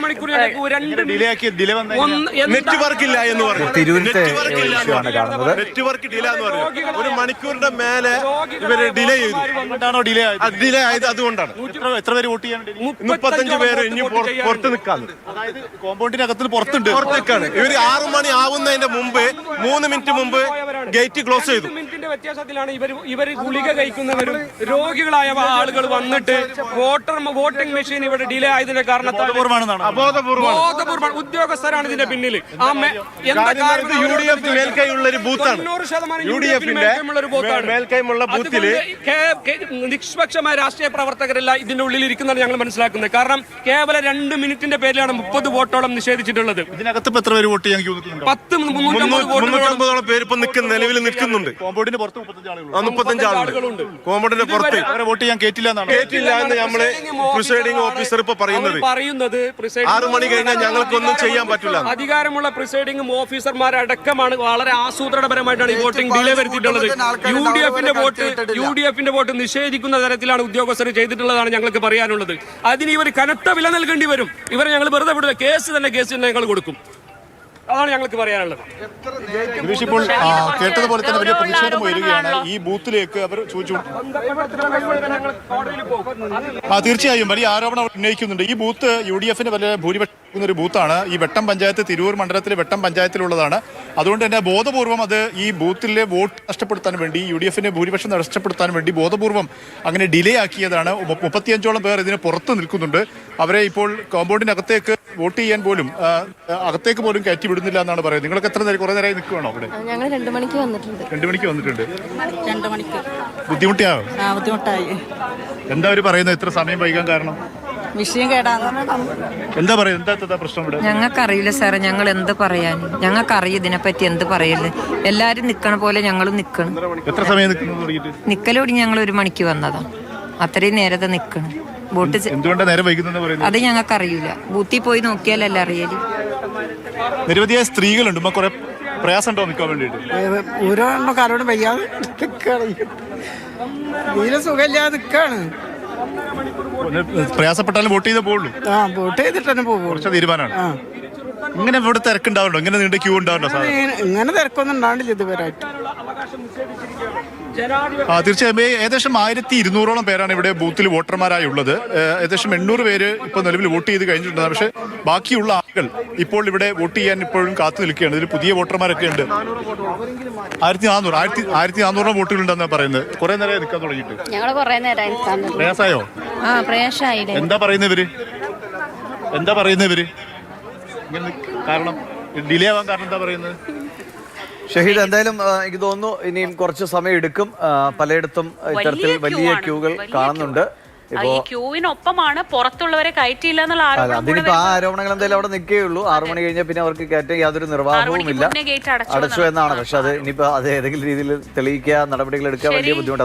മണിക്കൂർ നെറ്റ്വർക്ക് ഇല്ല എന്ന് പറഞ്ഞു. നെറ്റ്വർക്ക് ഡിലേ എന്ന് പറഞ്ഞു. ഒരു മണിക്കൂറിന്റെ മേലെ ഇവര് ഡിലേ ചെയ്തു. ഡിലേ ആയത് അതുകൊണ്ടാണ്. എത്ര പേര് വോട്ട് ചെയ്യാൻ? 35 പേര് ഇനി പുറത്ത് നിൽക്കാണ്. കോമ്പൗണ്ടിനകത്ത് പുറത്തുണ്ട്. പുറത്ത് നിൽക്കാണ്. ഇവര് 6 മണി ആവുന്നതിന്റെ മുമ്പ് 3 മിനിറ്റ് മുമ്പ് ഗേറ്റ് ക്ലോസ് ചെയ്തു. മിനിറ്റിന്റെ വ്യത്യാസത്തിലാണ് ഇവർ ഗുളിക കഴിക്കുന്നവരും രോഗികളായ ആളുകൾ വന്നിട്ട് വോട്ടിംഗ് മെഷീൻ ഇവിടെ ഡിലേ ആയതിന്റെ കാരണത്താൽ ബോധപൂർവ്വം ഉദ്യോഗസ്ഥരാണ് ഇതിന്റെ പിന്നിൽ. UDF മേൽക്കൈയുള്ള ഒരു ബൂത്താണ്. മേൽക്കൈമുള്ള ബൂത്തില് നിഷ്പക്ഷമായ രാഷ്ട്രീയ പ്രവർത്തകരല്ല ഇതിന്റെ ഉള്ളിൽ ഇരിക്കുന്നതാണ് ഞങ്ങൾ മനസ്സിലാക്കുന്നത്. കാരണം കേവലം 2 മിനിറ്റിന്റെ പേരിലാണ് 30 വോട്ടോളം നിഷേധിച്ചിട്ടുള്ളത്. ഇതിനകത്ത് എത്ര പേര് വോട്ട് ചെയ്യാൻ? 350 പേര് ഇപ്പൊ നിലവിൽ നിൽക്കുന്നുണ്ട്. കോമ്പൗണ്ടിന് പുറത്ത് 35 ആളുകളുണ്ട്. കോമ്പൗണ്ടിന് പുറത്ത് വോട്ട് ചെയ്യാൻ കേറ്റില്ല എന്ന് നമ്മള് പ്രിസൈഡിംഗ് ഓഫീസർ ഇപ്പൊ പറയുന്നത് 6 മണി കഴിഞ്ഞാൽ ഞങ്ങൾക്കൊന്നും ചെയ്യാൻ പറ്റില്ല. അധികാരമുള്ള പ്രിസൈഡിംഗ് ഓഫീസർമാരടക്കമാണ് വളരെ ആസൂത്രണപരമായിട്ടാണ് ഈ വോട്ടിംഗ് ഡിലേ വരുത്തിയിട്ടുള്ളത്. യുഡിഎഫിന്റെ വോട്ട് നിഷേധിക്കുന്ന തരത്തിലാണ് ഉദ്യോഗസ്ഥർ ചെയ്തിട്ടുള്ളതാണ് ഞങ്ങൾക്ക് പറയാനുള്ളത്. അതിന് ഇവർ കനത്ത വില നൽകേണ്ടി വരും. ഇവരെ ഞങ്ങൾ വെറുതെ വിടുക. കേസ് തന്നെ ഞങ്ങൾ കൊടുക്കും. അതാണ് ഞങ്ങൾക്ക് പറയാനുള്ളത്. ഇപ്പോൾ കേട്ടതുപോലെ തന്നെ വലിയ പ്രതിഷേധം ഉയരുകയാണ് ഈ ബൂത്തിലേക്ക്. അവർ ചോദിച്ചു തീർച്ചയായും വലിയ ആരോപണം ഉന്നയിക്കുന്നുണ്ട്. ഈ ബൂത്ത് UDFന് വലിയ ഭൂരിപക്ഷം ഒരു ബൂത്താണ്. ഈ വെട്ടം പഞ്ചായത്ത് തിരൂർ മണ്ഡലത്തിലെ വെട്ടം പഞ്ചായത്തിലുള്ളതാണ്. അതുകൊണ്ട് തന്നെ ബോധപൂർവം അത് ഈ ബൂത്തിലെ വോട്ട് നഷ്ടപ്പെടുത്താൻ വേണ്ടി UDFന് ഭൂരിപക്ഷം നഷ്ടപ്പെടുത്താൻ വേണ്ടി ബോധപൂർവം അങ്ങനെ ഡിലേ ആക്കിയതാണ്. 35ഓളം പേർ ഇതിന് പുറത്ത് നിൽക്കുന്നുണ്ട്. അവരെ ഇപ്പോൾ കോമ്പൗണ്ടിനകത്തേക്ക് വോട്ട് ചെയ്യാൻ പോലും അകത്തേക്ക് പോലും കയറ്റി വിടുന്നില്ല എന്നാണ് പറയുന്നത്. നിങ്ങൾക്ക് എത്ര നേരം? കുറെ നേരമായി നിൽക്കുകയാണോ അവിടെ? ഞങ്ങൾ 2 മണിക്ക് വന്നിട്ടുണ്ട്. 2 മണിക്ക് വന്നിട്ടുണ്ട്. 2 മണിക്ക് ബുദ്ധിമുട്ടായി. എന്താ അവർ പറയുന്നത്? ഇത്ര സമയം വൈകാൻ കാരണം? വിഷയം കേടാണ്. എന്താ പറയുക? എന്താ പ്രശ്നം ഇവിടെ? ഞങ്ങൾക്കറിയില്ല സാറേ. ഞങ്ങൾ എന്ത് പറയാൻ? ഞങ്ങൾക്കറിയാം ഇതിനെപ്പറ്റി എന്ത് പറയല്ലേ. എല്ലാരും നിക്കണ പോലെ ഞങ്ങളും നിക്കണം. എത്ര സമയം നിൽക്കുന്നു? നിക്കലോടി ഞങ്ങൾ 1 മണിക്ക് വന്നതാണ്. അത്രയും നേരത്തെ നിക്കണം. വോട്ട് എന്തുകൊണ്ടാണ് നേരെ വൈകുന്നത് പറയുന്നത്? അത് ഞങ്ങൾക്കറിയില്ല. ബൂത്തിൽ പോയി നോക്കിയാലല്ല അറിയല്. നിരവധിയായ സ്ത്രീകളുണ്ട്. കുറെ പ്രയാസം ഉണ്ടോ നിൽക്കാൻ വേണ്ടിയിട്ട്? ഓരോ എണ്ണക്കാരോട് വയ്യാതെ തീരെ സുഖമില്ലാതെ നിൽക്കാണ്. പ്രയാസപ്പെട്ടാലും വോട്ട് ചെയ്തേ പോകുള്ളൂ. വോട്ട് ചെയ്തിട്ട് തന്നെ പോകും. കുറച്ച് തീരുമാനമാണ്. ഇങ്ങനെ ഇവിടെ തിരക്കുണ്ടാവുണ്ടോ? ഇങ്ങനെ നീണ്ട ക്യൂ ഉണ്ടാവുണ്ടോ? ഇങ്ങനെ തിരക്കൊന്നും ഉണ്ടാവില്ല ഇതുവരായിട്ട്. തീർച്ചയായും ഏകദേശം 1200ഓളം പേരാണ് ഇവിടെ ബൂത്തിൽ വോട്ടർമാരായി ഉള്ളത്. ഏകദേശം 800 പേര് ഇപ്പോൾ നിലവിൽ വോട്ട് ചെയ്ത് കഴിഞ്ഞിട്ടുണ്ട്. പക്ഷേ ബാക്കിയുള്ള ആളുകൾ ഇപ്പോൾ ഇവിടെ വോട്ട് ചെയ്യാൻ ഇപ്പോഴും കാത്തു നിൽക്കുകയാണ്. ഇതിൽ പുതിയ വോട്ടർമാരൊക്കെ ഉണ്ട്. 1400 വോട്ടുകളുണ്ടെന്നാണ് പറയുന്നത്. കുറെ നേരം നിൽക്കാൻ തുടങ്ങിയിട്ട്. പ്രയാസായോ? എന്താ പറയുന്നവര്? കാരണം ഡിലേ ആവാൻ കാരണം എന്താ പറയുന്നത്? ഷഹീദ്, എന്തായാലും എനിക്ക് തോന്നുന്നു ഇനിയും കുറച്ച് സമയം എടുക്കും. പലയിടത്തും ഇത്തരത്തിൽ വലിയ ക്യൂകൾ കാണുന്നുണ്ട്. ക്യൂവിനൊപ്പമാണ് പുറത്തുള്ളവരെ കയറ്റിയില്ല എന്നുള്ള അതിനിപ്പോ ആ ആരോപണങ്ങൾ എന്തായാലും അവിടെ നിൽക്കുകയുള്ളൂ. 6 മണി കഴിഞ്ഞാൽ പിന്നെ അവർക്ക് കയറ്റാൻ യാതൊരു നിർവാഹവുമില്ല. അടച്ചു എന്നാണ്. പക്ഷെ അത് ഇനിയിപ്പോ അത് ഏതെങ്കിലും രീതിയിൽ തെളിയിക്കുക, നടപടികൾ എടുക്കുക വലിയ ബുദ്ധിമുട്ടാണ്.